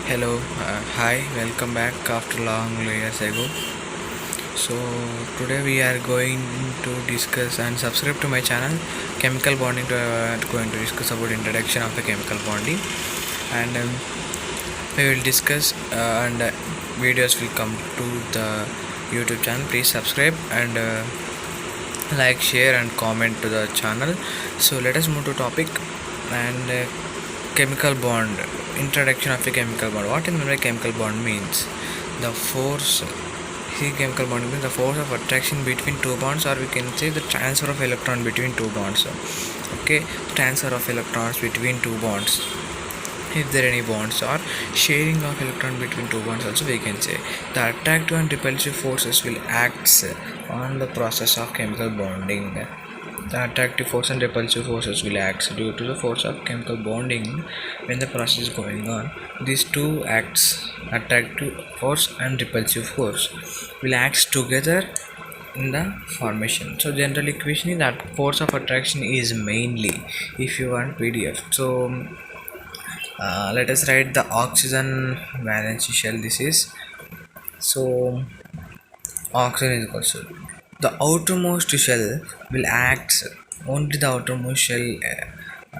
Hello, hi, welcome back after long years ago. So today we are going to discuss and subscribe to my channel chemical bonding. Going to discuss about introduction of the chemical bonding, and we will discuss and videos will come to the YouTube channel. Please subscribe and like, share, and comment to the channel. So let us move to topic and chemical bond. Introduction of a chemical bond. What in a chemical bond means? The force. See, chemical bond means the force of attraction between two bonds, or we can say the transfer of electron between two bonds. Okay, transfer of electrons between two bonds. If there are any bonds or sharing of electron between two bonds, also we can say the attractive and repulsive forces will act on the process of chemical bonding. The attractive force and repulsive forces will act due to the force of chemical bonding when the process is going on. These two acts, attractive force and repulsive force, will act together in the formation. So general equation is that force of attraction is mainly, if you want PDF. So let us write the oxygen valence shell. This is so oxygen is equal to the outermost shell will act only the outermost shell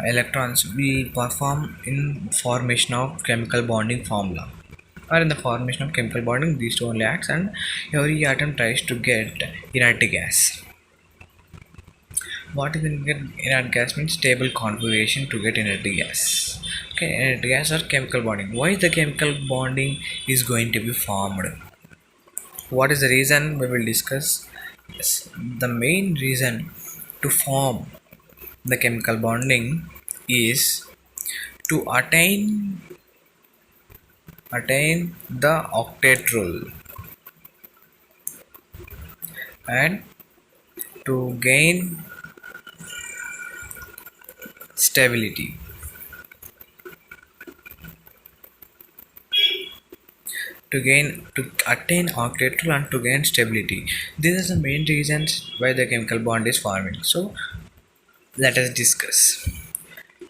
electrons will perform in formation of chemical bonding formula, or in the formation of chemical bonding these two only acts, and every atom tries to get inert gas. What is inert gas means stable configuration to get inert gas. Okay, inert gas or chemical bonding. Why the chemical bonding is going to be formed? What is the reason? We will discuss. Yes, the main reason to form the chemical bonding is to attain the octet rule and to gain stability. To attain octet rule and to gain stability. These are the main reasons why the chemical bond is forming. So let us discuss.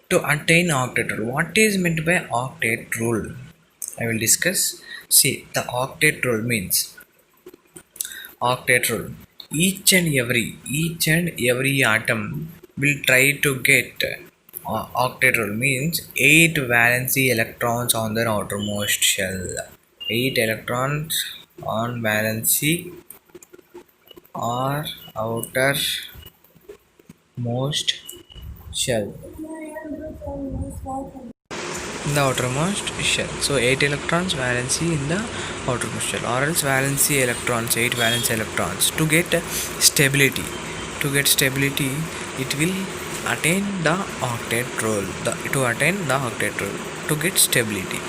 To attain octet rule, what is meant by octet rule? I will discuss. See, the octet rule means octet rule. Each and every atom will try to get octet rule means 8 valency electrons on their outermost shell. 8 electrons on valency or outermost shell. In the outermost shell. So 8 electrons valency in the outermost shell, or else valency electrons, 8 valence electrons. To get stability, it will attain the octet rule. To attain the octet rule, to get stability.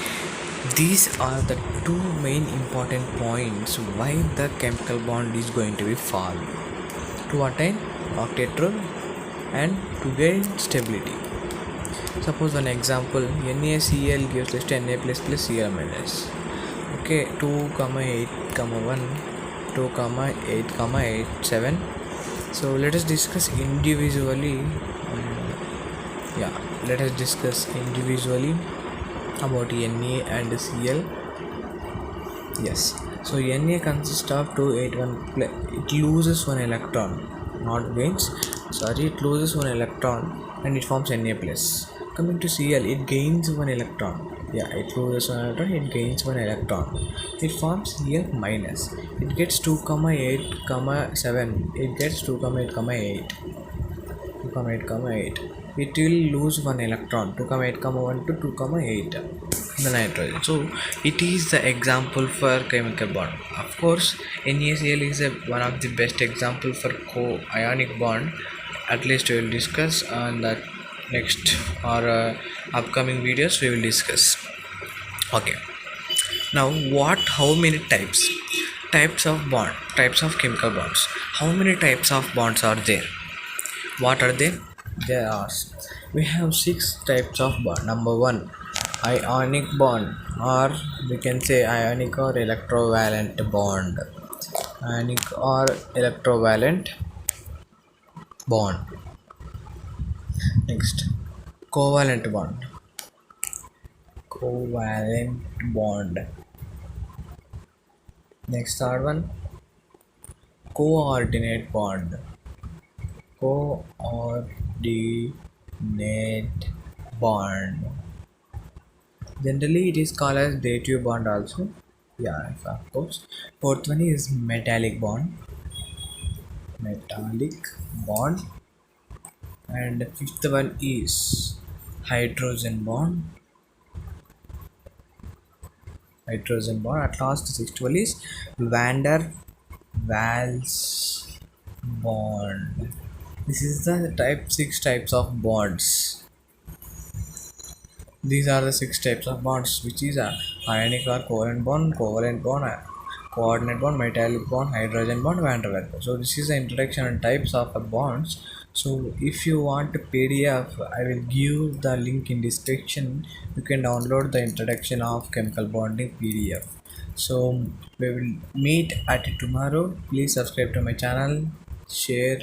These are the two main important points why the chemical bond is going to be formed. To attain octet rule and to gain stability. Suppose an example, NaCl gives us Na plus plus Cl minus. Okay, 2, 8, 1, 2, 8, 8, 7. So let us discuss individually. Let us discuss individually about Na and Cl. Yes. So Na consists of 2, 8, 1. It loses one electron, not gains. Sorry, it loses one electron and it forms Na plus. Coming to Cl, it gains one electron. It loses one electron, it gains one electron. It forms Cl minus. It gets 2, 8, 7. It gets 2, 8, 8. 2, 8, 8. It will lose one electron. 2, 8, 1 to 2, 8. The nitrogen. So it is the example for chemical bond. Of course, NaCl is one of the best example for co-ionic bond. At least we will discuss on that next or upcoming videos. We will discuss. Okay. Now, how many types of chemical bonds? How many types of bonds are there? What are they? There are. We have 6 types of bond. Number 1, ionic bond, or we can say ionic or electrovalent bond. Ionic or electrovalent bond. Next, covalent bond. Covalent bond. Next third one, coordinate bond. Coordinate bond. Generally, it is called as dative bond also. Yeah, of course. Fourth one is metallic bond. Metallic bond. And fifth one is hydrogen bond. Hydrogen bond. At last, the sixth one is Vander Waals bond. This is the type six types of bonds. These are the six types of bonds, which is a ionic or covalent bond, coordinate bond, metallic bond, hydrogen bond, van der Waals. So this is the introduction and types of bonds. So if you want a PDF, I will give the link in description. You can download the introduction of chemical bonding PDF. So we will meet at tomorrow. Please subscribe to my channel, share.